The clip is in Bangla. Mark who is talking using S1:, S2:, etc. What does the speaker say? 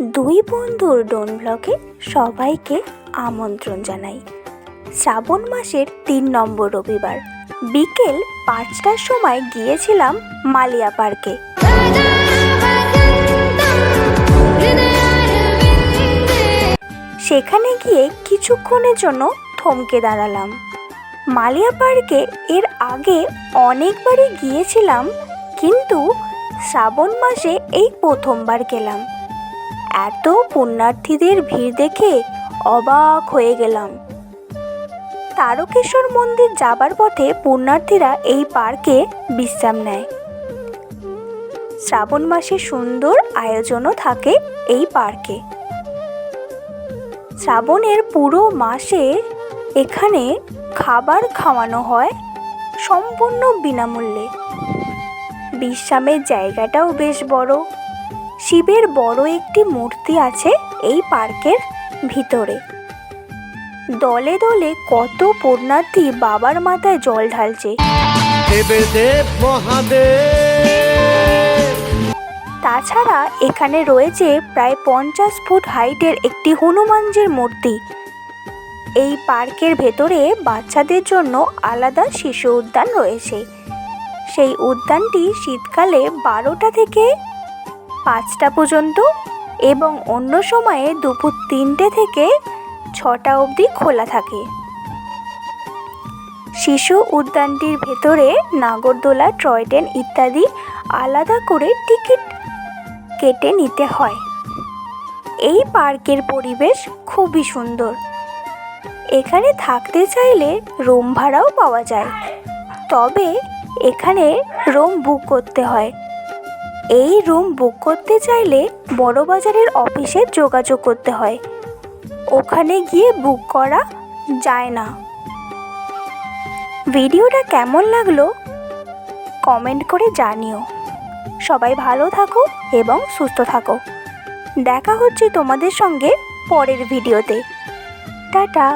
S1: দুই বন্ধুর ডোন ব্লগে সবাইকে আমন্ত্রণ জানাই। শ্রাবণ মাসের ৩ নম্বর রবিবার বিকেল ৫টার সময় গিয়েছিলাম মালিয়া পার্কে। সেখানে গিয়ে কিছুক্ষণের জন্য থমকে দাঁড়ালাম। মালিয়া পার্কে এর আগে অনেকবারই গিয়েছিলাম, কিন্তু শ্রাবণ মাসে এই প্রথমবার গেলাম। এত পুণ্যার্থীদের ভিড় দেখে অবাক হয়ে গেলাম। তারকেশ্বর মন্দির যাবার পথে পুণ্যার্থীরা এই পার্কে বিশ্রাম নেয়। শ্রাবণ মাসে সুন্দর আয়োজনও থাকে এই পার্কে। শ্রাবণের পুরো মাসে এখানে খাবার খাওয়ানো হয় সম্পূর্ণ বিনামূল্যে। বিশ্রামের জায়গাটাও বেশ বড়। শিবের বড় একটি মূর্তি আছে এই পার্কের ভিতরে। দলে দলে কত পুণ্যার্থী বাবার মাথায় জল ঢালছে। তাছাড়া এখানে রয়েছে প্রায় 50 ফুট হাইটের একটি হনুমানজির মূর্তি। এই পার্কের ভেতরে বাচ্চাদের জন্য আলাদা শিশু উদ্যান রয়েছে। সেই উদ্যানটি শীতকালে 12টা থেকে 5টা পর্যন্ত এবং অন্য সময়ে দুপুর 3টে থেকে 6টা অবধি খোলা থাকে। শিশু উদ্যানটির ভেতরে নাগরদোলা, টয় ট্রেন ইত্যাদি আলাদা করে টিকিট কেটে নিতে হয়। এই পার্কের পরিবেশ খুবই সুন্দর। এখানে থাকতে চাইলে রুম ভাড়াও পাওয়া যায়, তবে এখানে রুম বুক করতে হয়। এই রুম বুক করতে চাইলে বড়বাজারের অফিসে যোগাযোগ করতে হয়, ওখানে গিয়ে বুক করা যায় না। ভিডিওটা কেমন লাগলো কমেন্ট করে জানিও। সবাই ভালো থাকো এবং সুস্থ থাকো। দেখা হচ্ছে তোমাদের সঙ্গে পরের ভিডিওতে। টাটা।